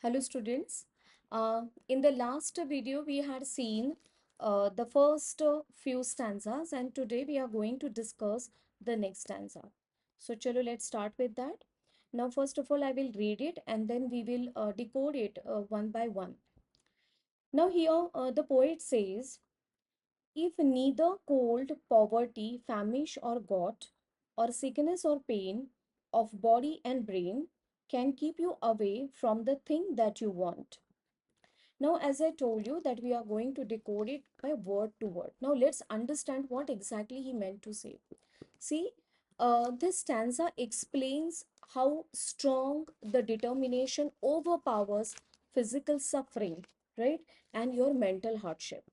Hello students. In the last video we had seen the first few stanzas, and today we are going to discuss the next stanza. So chalo, let's start with that. Now first of all I will read it and then we will decode it one by one. Now here the poet says, if neither cold, poverty, famish or got, or sickness or pain of body and brain can keep you away from the thing that you want. Now, as I told you that we are going to decode it by word to word. Now, let's understand what exactly he meant to say. See, this stanza explains how strong the determination overpowers physical suffering, right? And your mental hardship.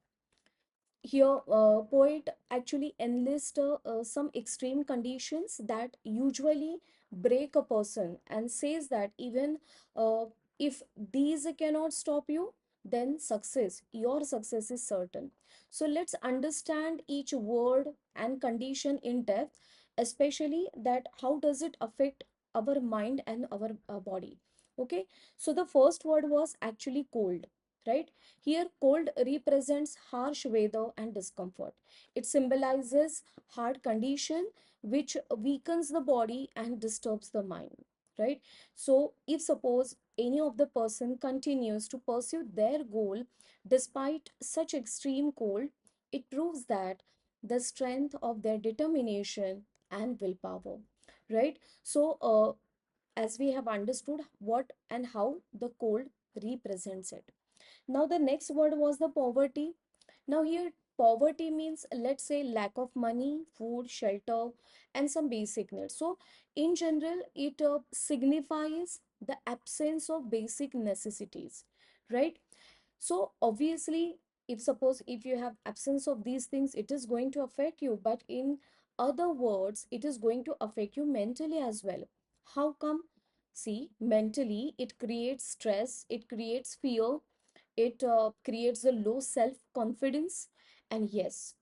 Here, poet actually enlists some extreme conditions that usually break a person and says that even uh, if these cannot stop you, then your success is certain. So let's understand each word and condition in depth, especially that how does it affect our mind and our body. Okay, so the first word was actually cold, right? Here, cold represents harsh weather and discomfort. It symbolizes hard condition which weakens the body and disturbs the mind, right? So, if suppose any of the person continues to pursue their goal despite such extreme cold, it proves that the strength of their determination and willpower, right? So, as we have understood what and how the cold represents it. Now, the next word was the poverty. Now, here, poverty means, let's say, lack of money, food, shelter, and some basic needs. So, in general, it signifies the absence of basic necessities, right? So, obviously, if suppose if you have absence of these things, it is going to affect you. But in other words, it is going to affect you mentally as well. How come? See, mentally, it creates stress, it creates fear, it creates a low self confidence, and yes,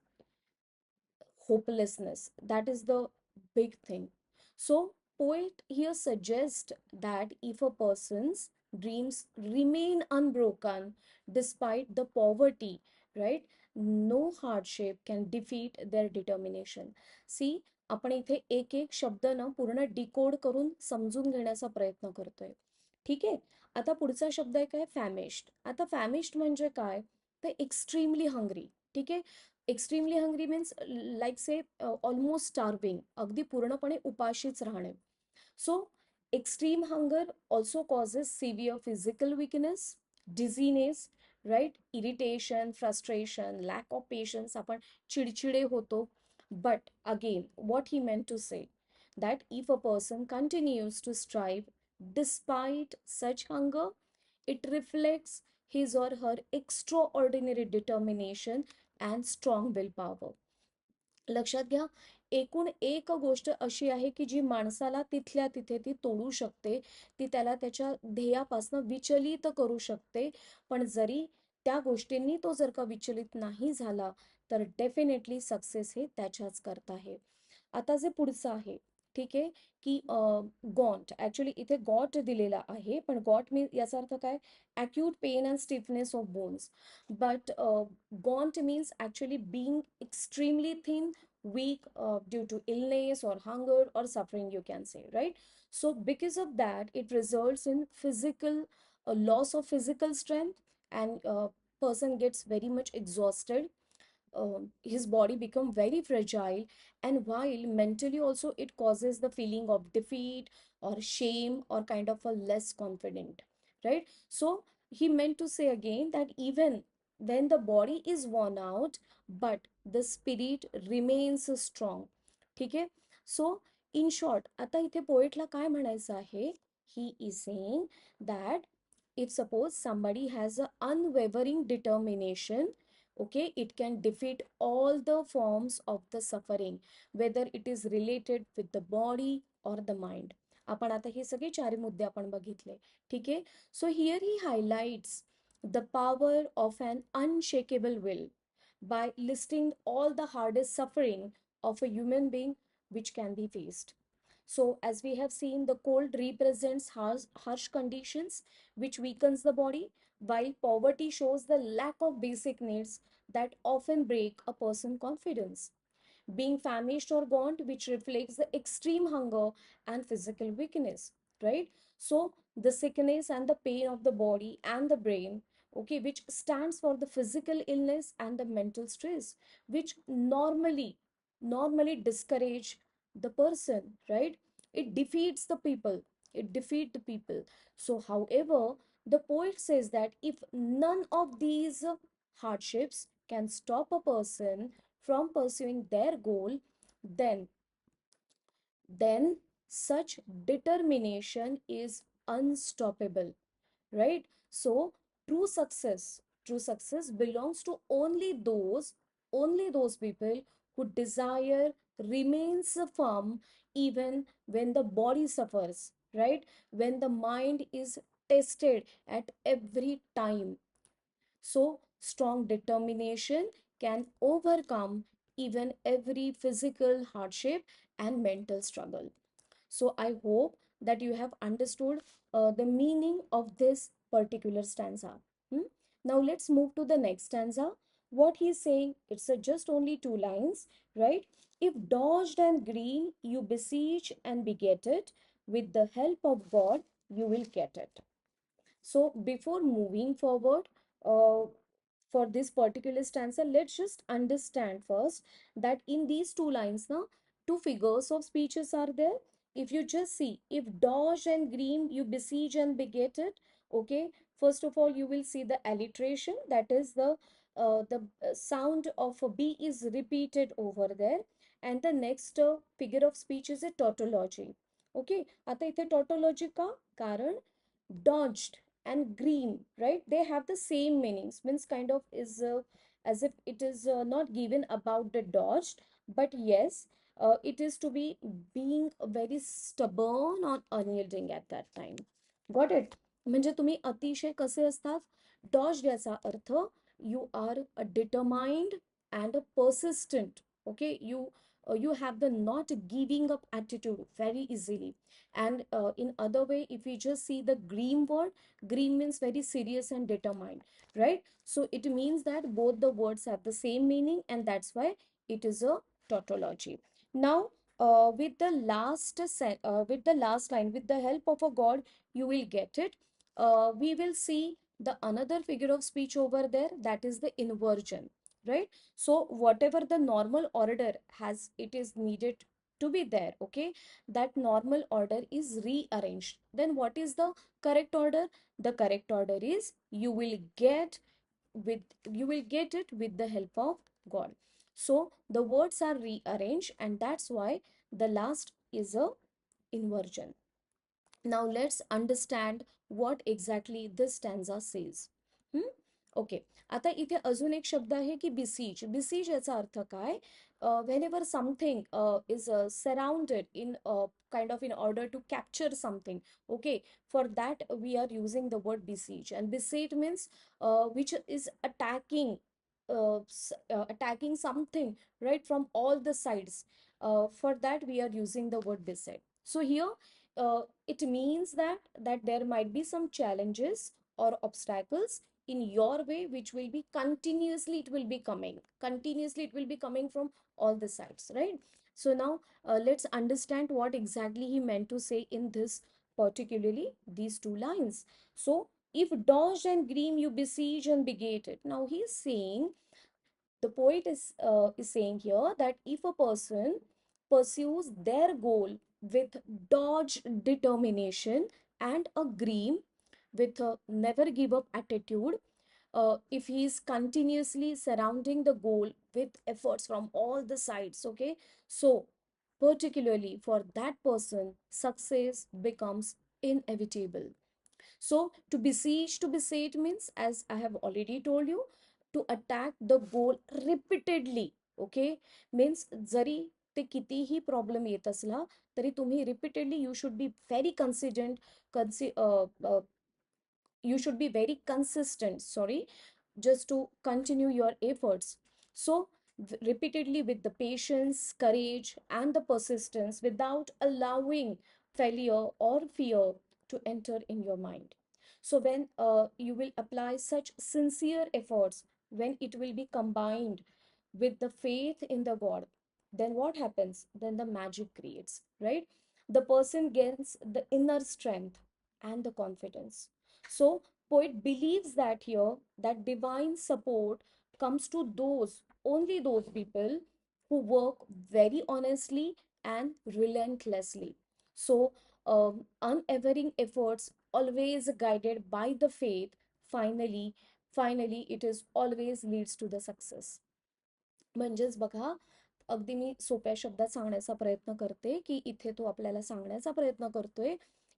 hopelessness. That is the big thing. So, poet here suggests that if a person's dreams remain unbroken despite the poverty, right, no hardship can defeat their determination. See, आपण इथे एक एक शब्द ना पूर्ण decode करून समजून घेण्याचा प्रयत्न करतोय. ठीक आहे. आता पुढचा शब्द आहे काय, फॅमिश्ड. आता फॅमिश्ड म्हणजे काय, तर एक्स्ट्रीमली हंग्री. ठीक आहे. Extremely hungry means like say almost starving, अगदी पूर्णपणे उपाशीच राहणे. So extreme hunger also causes severe physical weakness, dizziness, right, irritation, frustration, lack of patience, आपण चिडचिडे होतो. But again what he meant to say, that if a person continues to strive despite such hunger, it reflects his or her extraordinary determination and strong willpower. लक्षात घ्या, एकूण एक गोष्ट अशी आहे की जी माणसाला तिथल्या तिथे ती तोडू शकते, ती त्याला त्याच्या ध्येयापासून विचलित करू शकते. पण जरी त्या गोष्टींनी तो जर का विचलित नाही झाला, तर डेफिनेटली सक्सेस हे त्याच्याच करता आहे. आता जे पुढचं आहे, ठीक आहे, की गॉन्ट, ऍक्च्युली इथे गॉट दिलेला आहे, पण गॉट मीन याचा अर्थ काय, acute pain and stiffness of bones. But gaunt means actually being extremely thin, weak due to illness or hunger or suffering, you can say, right? So because of that, it results in physical loss of physical strength, and person gets very much exhausted. His body become very fragile, and while mentally also it causes the feeling of defeat or shame or kind of a less confident, right? So he meant to say again that even when the body is worn out, but the spirit remains strong. ठीक आहे. सो in short, आता इथे पोएटला काय म्हणायचं आहे, he is saying that if suppose somebody has a unwavering determination, okay, it can defeat all the forms of the suffering, whether it is related with the body or the mind. आपण आता हे सगळे चार मुद्दे आपण बघितले. ठीक आहे. So here he highlights the power of an unshakable will by listing all the hardest suffering of a human being which can be faced. So as we have seen, the cold represents harsh conditions which weakens the body, while poverty shows the lack of basic needs that often break a person's confidence. Being famished or gaunt, which reflects the extreme hunger and physical weakness, right? So the sickness and the pain of the body and the brain, okay, which stands for the physical illness and the mental stress, which normally discourage the person, right? It defeats the people. It defeat the people. So, however, the poet says that if none of these hardships can stop a person from pursuing their goal, then such determination is unstoppable, right? So true success belongs to only those people who desire remains firm even when the body suffers, right? When the mind is tested at every time. So strong determination can overcome even every physical hardship and mental struggle. So I hope that you have understood the meaning of this particular stanza. Hmm? Now let's move to the next stanza. What he's saying, it's just only two lines, right? If dodged and green, you besiege and beget it. With the help of God, you will get it. So before moving forward, for this particular stanza, let's just understand first that in these two lines now, two figures of speeches are there. If you just see, if dodge and green, you besiege and beget it, okay. First of all, you will see the alliteration, that is the sound of a B is repeated over there, and the next figure of speech is a tautology. Okay, आता इथे tautology का कारण dodged and green, right? They have the same meanings, means kind of is as if it is not given about the dodged, but yes, it is to be being very stubborn or unyielding at that time. Got it? म्हणजे तुम्ही अतिशय कसे असतात, dodge याचा अर्थ you are a determined and a persistent, okay. You have the not giving up attitude very easily. And in other way, if we just see the green word, green means very serious and determined, right? So it means that both the words have the same meaning, and that's why it is a tautology. Now with the last line, with the help of a god you will get it, we will see the another figure of speech over there, that is the inversion, right? So whatever the normal order has, it is needed to be there, okay. That normal order is rearranged. Then what is the correct order? The correct order is with you will get it with the help of God. So the words are rearranged, and that's why the last is a inversion. Now let's understand what exactly this stanza says. Hmm? Okay. आता इथे अजून एक शब्द आहे की बिसीज. बिसीज याचा अर्थ काय? Whenever something is surrounded in kind of in order to capture something, okay, for that we are using the word besiege. And besiege means which is attacking something, right, from all the sides. For that we are using the word besiege. So here it means that there might be some challenges or obstacles in your way, which will be continuously, it will be coming from all the sides, right? So now let's understand what exactly he meant to say in this, particularly these two lines. So if dodged and green, you besiege and beget it. Now he's saying, the poet is saying here that if a person pursues their goal with dogged determination and a gleam, with a never give up attitude, if he is continuously surrounding the goal with efforts from all the sides, okay, so particularly for that person, success becomes inevitable. So to besiege means, as I have already told you, to attack the goal repeatedly, okay. Means जरी ते कितीही problem येत असला तरी तुम्ही repeatedly you should be very consistent you should be very consistent, sorry, just to continue your efforts. So repeatedly with the patience, courage, and the persistence without allowing failure or fear to enter in your mind. So, when you will apply such sincere efforts, when it will be combined with the faith in the God, then what happens? Then the magic creates, right? The person gains the inner strength and the confidence. So, poet believes that here that divine support comes to those, only those people who work very honestly and relentlessly. So, unwavering efforts, always guided by the faith, finally, finally, it is always leads to the success. म्हणजेच बघा, अगदी मी सोप्या शब्दात सांगण्याचा प्रयत्न करते की इथे तो आपल्याला सांगण्याचा प्रयत्न करतोय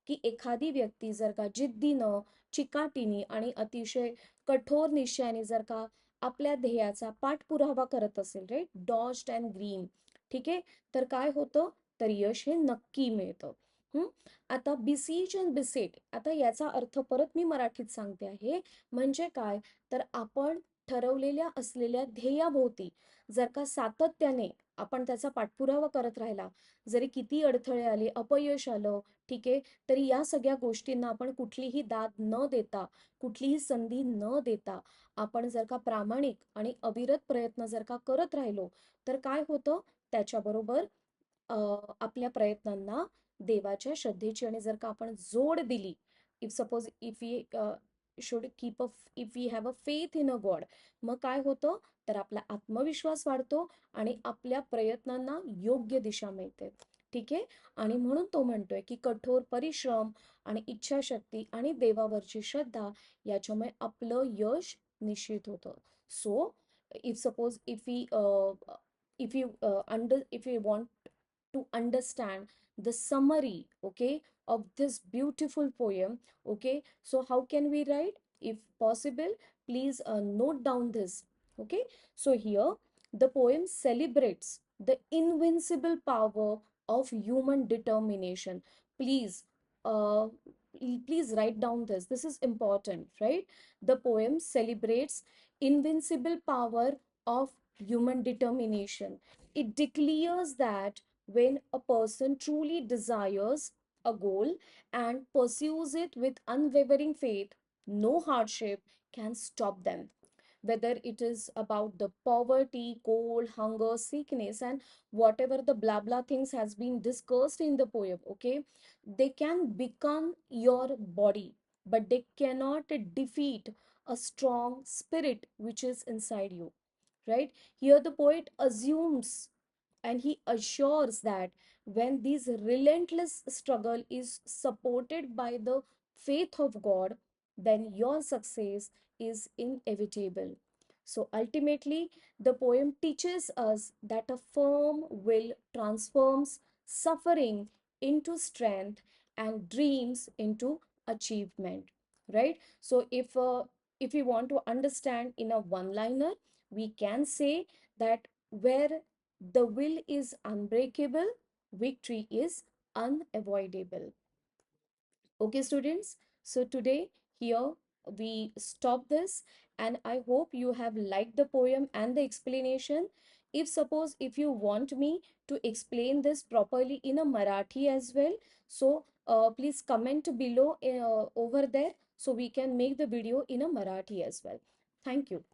की एखादी व्यक्ती जर का जिद्दीनं, चिकाटीने आणि अतिशय कठोर निश्चयाने जर का आपल्या ध्येयाचा पाठपुरावा करत असेल, राईट, डॉज्ड अँड ग्रीन, ठीक आहे, तर काय होतं, तर यश हे नक्की मिळतं. आता बिसीज अँड बिसेट, आता याचा अर्थ परत मी मराठीत सांगते आहे. म्हणजे काय, तर आपण ठरवलेल्या असलेल्या ध्येयाभोवती जर का सातत्याने आपण त्याचा पाठपुरावा करत राहिला, जरी किती अडथळे आले, अपयश आलं, ठीक आहे, तरी या सगळ्या गोष्टींना आपण कुठलीही दाद न देता, कुठलीही संधी न देता, आपण जर का प्रामाणिक आणि अविरत प्रयत्न जर का करत राहिलो, तर काय होतं, त्याच्याबरोबर आपल्या प्रयत्नांना देवाच्या श्रद्धेची आणि जर का आपण जोड दिली, if suppose if we should keep if we have a faith in a god, मग काय होतं, तर आपला आत्मविश्वास वाढतो आणि आपल्या प्रयत्नांना योग्य दिशा मिळते. ठीक आहे. आणि म्हणून तो म्हणतोय की कठोर परिश्रम आणि इच्छाशक्ती आणि देवावरची श्रद्धा याच्यामुळे आपलं यश निश्चित होतं. So if suppose if you want to understand the summary, okay, of this beautiful poem, okay, so how can we write? If possible, please note down this, okay. So here the poem celebrates the invincible power of human determination. Please, uh, please write down this is important, right? The poem celebrates invincible power of human determination. It declares that when a person truly desires a goal and pursues it with unwavering faith, no hardship can stop them. Whether it is about the poverty, cold, hunger, sickness, and whatever the blah blah things has been discussed in the poem, okay, they can become your body, but they cannot defeat a strong spirit which is inside you, right? Here the poet assumes and he assures that when this relentless struggle is supported by the faith of God, then your success is inevitable. So ultimately, the poem teaches us that a firm will transforms suffering into strength and dreams into achievement. Right? So if we want to understand in a one-liner, we can say that where the will is unbreakable, victory is unavoidable. Okay, students. So today here we stop this, and I hope you have liked the poem and the explanation. If suppose if you want me to explain this properly in a Marathi as well, so please comment below over there so we can make the video in a Marathi as well. Thank you.